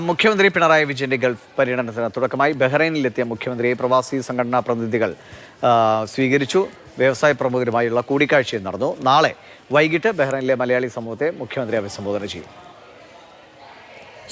മുഖ്യമന്ത്രി പിണറായി വിജയന്റെ ഗൾഫ് പര്യടനത്തിന് തുടക്കമായി ബഹ്റൈനിലെത്തിയ മുഖ്യമന്ത്രിയെ പ്രവാസി സംഘടനാ പ്രതിനിധികൾ സ്വീകരിച്ചു. വ്യവസായ പ്രമുഖരുമായുള്ള കൂടിക്കാഴ്ചയും നടന്നു. നാളെ വൈകിട്ട് ബഹ്റൈനിലെ മലയാളി സമൂഹത്തെ മുഖ്യമന്ത്രി അഭിസംബോധന ചെയ്യും.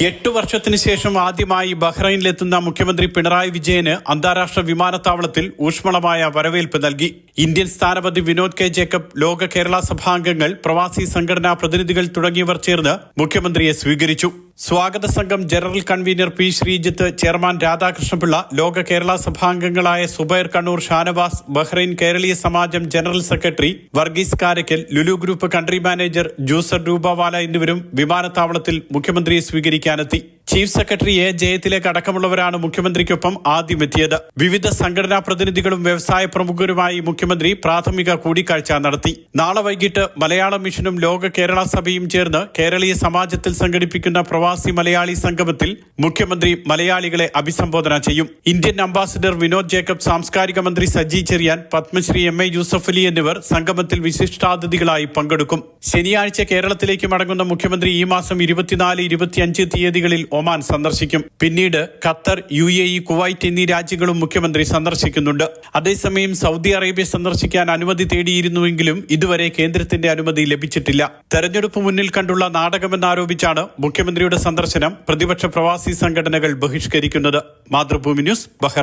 8 വർഷത്തിന് ശേഷം ആദ്യമായി ബഹ്റൈനിലെത്തുന്ന മുഖ്യമന്ത്രി പിണറായി വിജയന് അന്താരാഷ്ട്ര വിമാനത്താവളത്തിൽ ഊഷ്മളമായ വരവേൽപ്പ് നൽകി. ഇന്ത്യൻ സ്ഥാനപതി വിനോദ് കെ ജേക്കബ്, ലോക കേരള സഭാംഗങ്ങൾ, പ്രവാസി സംഘടനാ പ്രതിനിധികൾ തുടങ്ങിയവർ ചേർന്ന് മുഖ്യമന്ത്രിയെ സ്വീകരിച്ചു. സ്വാഗത സംഘം general convener P Sreejith, chairman Radhakrishnapillai, Loka Kerala സഭാംഗങ്ങളായ Zubair Kannur, Shanavas, Bahrain Keraleeya Samajam general secretary Varghese Karakkal, Lulu group country manager Juzer Roopawala എന്നിവരും വിമാനത്താവളത്തിൽ മുഖ്യമന്ത്രിയെ സ്വീകരിക്കാനെത്തി. ചീഫ് സെക്രട്ടറി എ ജയത്തിലേക്ക് അടക്കമുള്ളവരാണ് മുഖ്യമന്ത്രിക്കൊപ്പം ആദ്യമെത്തിയത്. വിവിധ സംഘടനാ പ്രതിനിധികളും വ്യവസായ പ്രമുഖരുമായി മുഖ്യമന്ത്രി പ്രാഥമിക കൂടിക്കാഴ്ച നടത്തി. നാളെ വൈകിട്ട് മലയാള മിഷനും ലോക കേരള സഭയും ചേർന്ന് കേരളീയ സമാജത്തിൽ സംഘടിപ്പിക്കുന്ന പ്രവാസി മലയാളി സംഗമത്തിൽ മുഖ്യമന്ത്രി മലയാളികളെ അഭിസംബോധന ചെയ്യും. ഇന്ത്യൻ അംബാസിഡർ വിനോദ് ജേക്കബ്, സാംസ്കാരിക മന്ത്രി സജി ചെറിയാൻ, പത്മശ്രീ എം.എ. യൂസഫലി എന്നിവർ സംഗമത്തിൽ വിശിഷ്ടാതിഥികളായി പങ്കെടുക്കും. ശനിയാഴ്ച കേരളത്തിലേക്ക് മടങ്ങുന്ന മുഖ്യമന്ത്രി ഈ മാസം 24, 25 തീയതികളിൽ ഒമാൻ സന്ദർശിക്കും. പിന്നീട് ഖത്തർ, UAE, കുവൈറ്റ് എന്നീ രാജ്യങ്ങളും മുഖ്യമന്ത്രി സന്ദർശിക്കുന്നുണ്ട്. അതേസമയം സൗദി അറേബ്യ സന്ദർശിക്കാൻ അനുമതി തേടിയിരുന്നുവെങ്കിലും ഇതുവരെ കേന്ദ്രത്തിന്റെ അനുമതി ലഭിച്ചിട്ടില്ല. തെരഞ്ഞെടുപ്പ് മുന്നിൽ കണ്ടുള്ള നാടകമെന്നാരോപിച്ചാണ് മുഖ്യമന്ത്രിയുടെ സന്ദർശനം പ്രതിപക്ഷ പ്രവാസി സംഘടനകൾ ബഹിഷ്കരിക്കുന്നത്. Mathrubhumi news, Bahrain.